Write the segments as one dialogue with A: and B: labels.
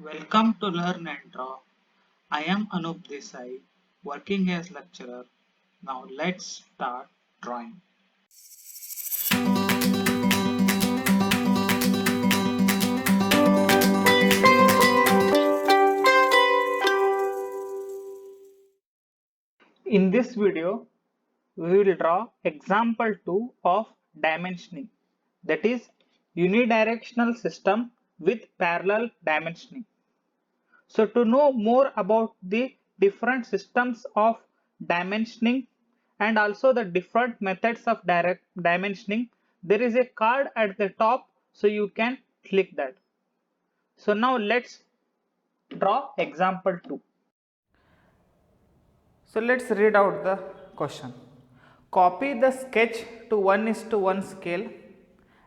A: Welcome to Learn and Draw. I am Anup Desai, working as lecturer. Now let's start drawing. In this video, we will draw example 2 of dimensioning, that is unidirectional system with parallel dimensioning. So to know more about the different systems of dimensioning and also the different methods of direct dimensioning, there is a card at the top, so you can click that. So now let's draw example 2.
B: So let's read out the question. Copy the sketch to 1:1 scale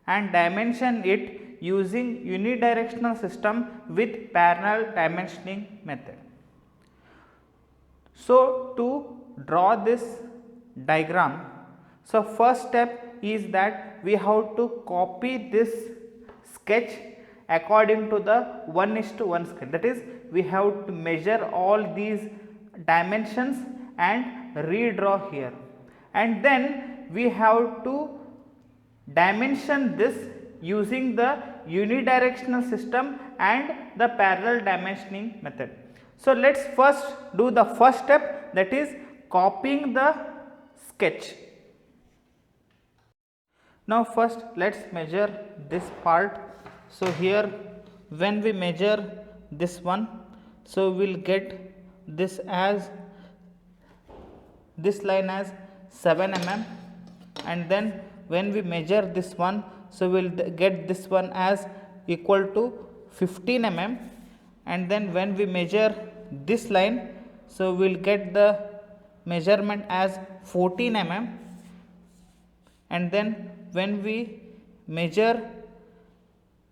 B: and dimension it using unidirectional system with parallel dimensioning method. So to draw this diagram, so first step is that we have to copy this sketch according to the 1:1 scale. That is, we have to measure all these dimensions and redraw here, and then we have to dimension this using the unidirectional system and the parallel dimensioning method. So let's first do the first step, that is copying the sketch. Now first let's measure this part. So here when we measure this one, so we'll get this as this line as 7 mm, and then when we measure this one, so we'll get this one as equal to 15 mm, and then when we measure this line, so we'll get the measurement as 14 mm, and then when we measure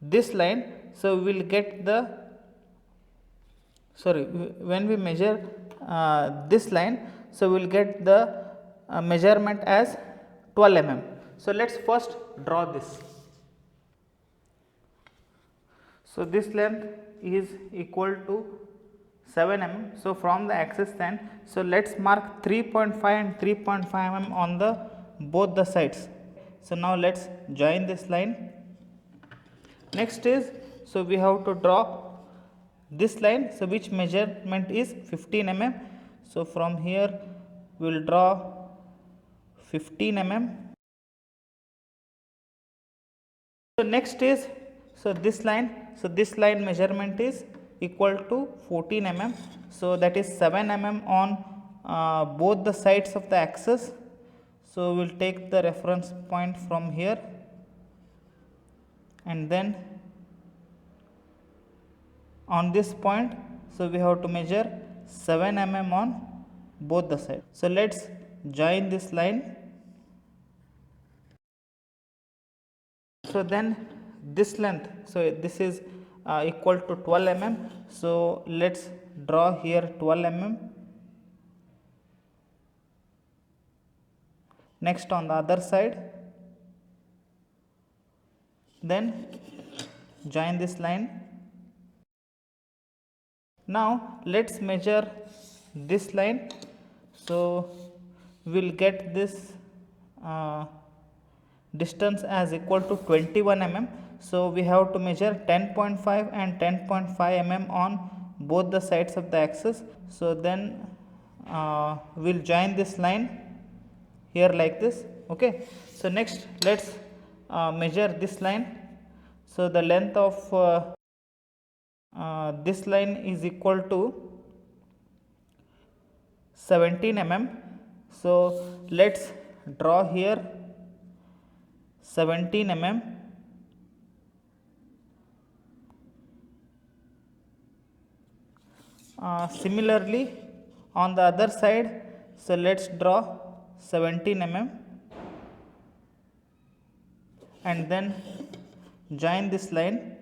B: this line, so we'll get the when we measure this line, so we'll get the measurement as 12 mm. So let's first draw this. So this length is equal to 7 mm. So from the axis line, so let's mark 3.5 and 3.5 mm on the both the sides. So now let's join this line. Next is, so we have to draw this line, so which measurement is 15 mm. So from here we will draw 15 mm. So next is, so this line measurement is equal to 14 mm. So that is 7 mm on both the sides of the axis. So we will take the reference point from here, and then on this point, so we have to measure 7 mm on both the sides. So let's join this line. So then this length, so this is equal to 12 mm. So let's draw here 12 mm. Next on the other side, then join this line. Now let's measure this line. So we'll get this distance as equal to 21 mm. So we have to measure 10.5 and 10.5 mm on both the sides of the axis. So then we'll join this line here like this. Okay, so next let's measure this line. So the length of this line is equal to 17 mm. So let's draw here 17 mm. Similarly on the other side, so let's draw 17 mm and then join this line.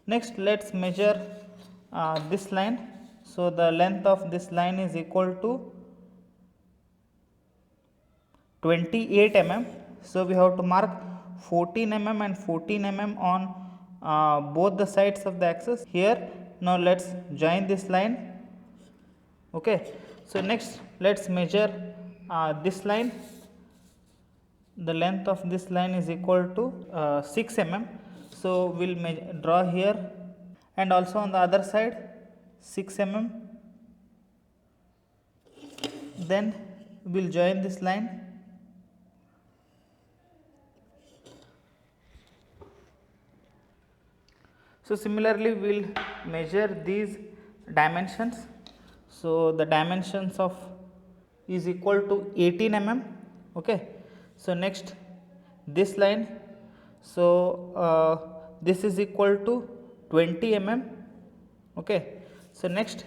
B: Next let's measure this line. So the length of this line is equal to 28 mm. So we have to mark 14 mm and 14 mm on both the sides of the axis here. Now let's join this line. Okay, so next let's measure this line. The length of this line is equal to 6 mm. So we'll draw here, and also on the other side 6 mm. Then we'll join this line. So similarly we'll measure these dimensions. So the dimensions of is equal to 18 mm. Okay, so next this line, so this is equal to 20 mm. Okay, so next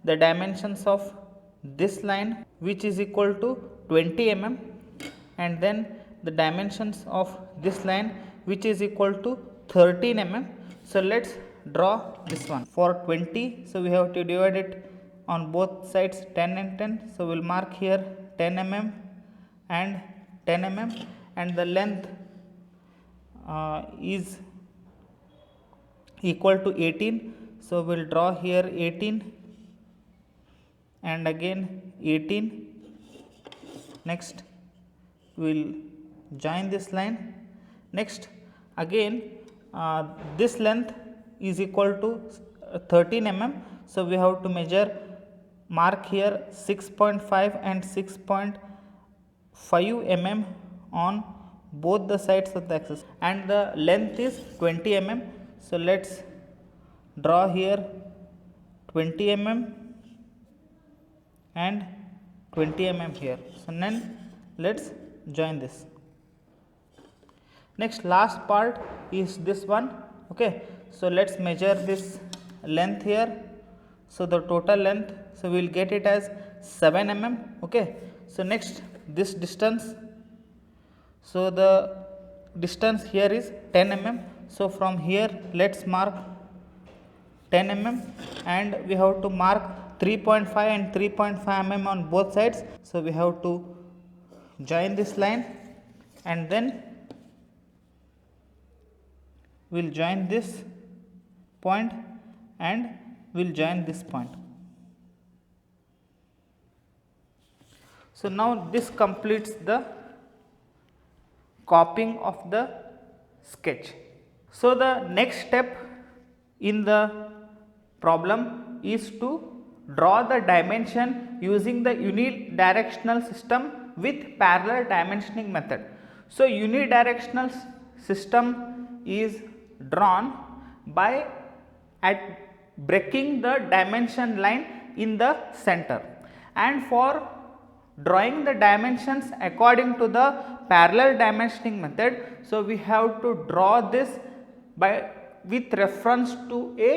B: the dimensions of this line, which is equal to 20 mm, and then the dimensions of this line, which is equal to 13 mm. So let's draw this one. For 20, so we have to divide it on both sides 10 and 10. So we'll mark here 10 mm and 10 mm, and the length is equal to 18. So we'll draw here 18 and again 18. Next we'll join this line. Next again this length is equal to 13 mm. So we have to measure, mark here 6.5 and 6.5 mm on both the sides of the axis, and the length is 20 mm. So let's draw here 20 mm and 20 mm here. So then let's join this. Next last part is this one. Okay, so let's measure this length here. So the total length, so we will get it as 7 mm. Okay, so next this distance, so the distance here is 10 mm. So from here let's mark 10 mm, and we have to mark 3.5 and 3.5 mm on both sides. So we have to join this line, and then we'll join this point and we'll join this point. So now this completes the copying of the sketch. So the next step in the problem is to draw the dimension using the unidirectional system with parallel dimensioning method. So unidirectional system is drawn by breaking the dimension line in the center, and for drawing the dimensions according to the parallel dimensioning method, so we have to draw this by with reference to a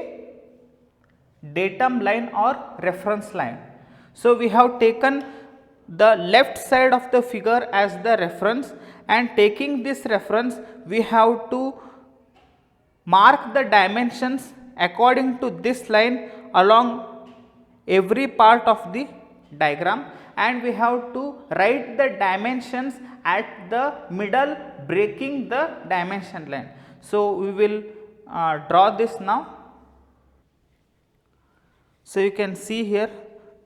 B: datum line or reference line. So we have taken the left side of the figure as the reference, and taking this reference we have to mark the dimensions according to this line along every part of the diagram, and we have to write the dimensions at the middle, breaking the dimension line. So we will draw this now. So you can see here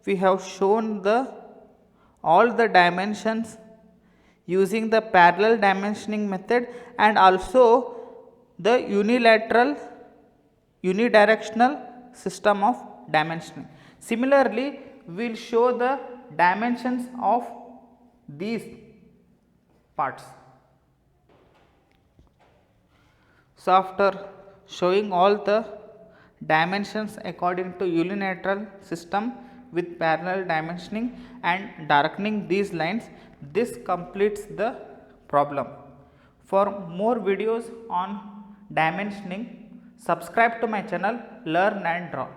B: we have shown all the dimensions using the parallel dimensioning method, and also the unidirectional system of dimensioning. Similarly, we will show the dimensions of these parts. So after showing all the dimensions according to unilateral system with parallel dimensioning and darkening these lines, this completes the problem. For more videos on dimensioning, subscribe to my channel Learn and Draw.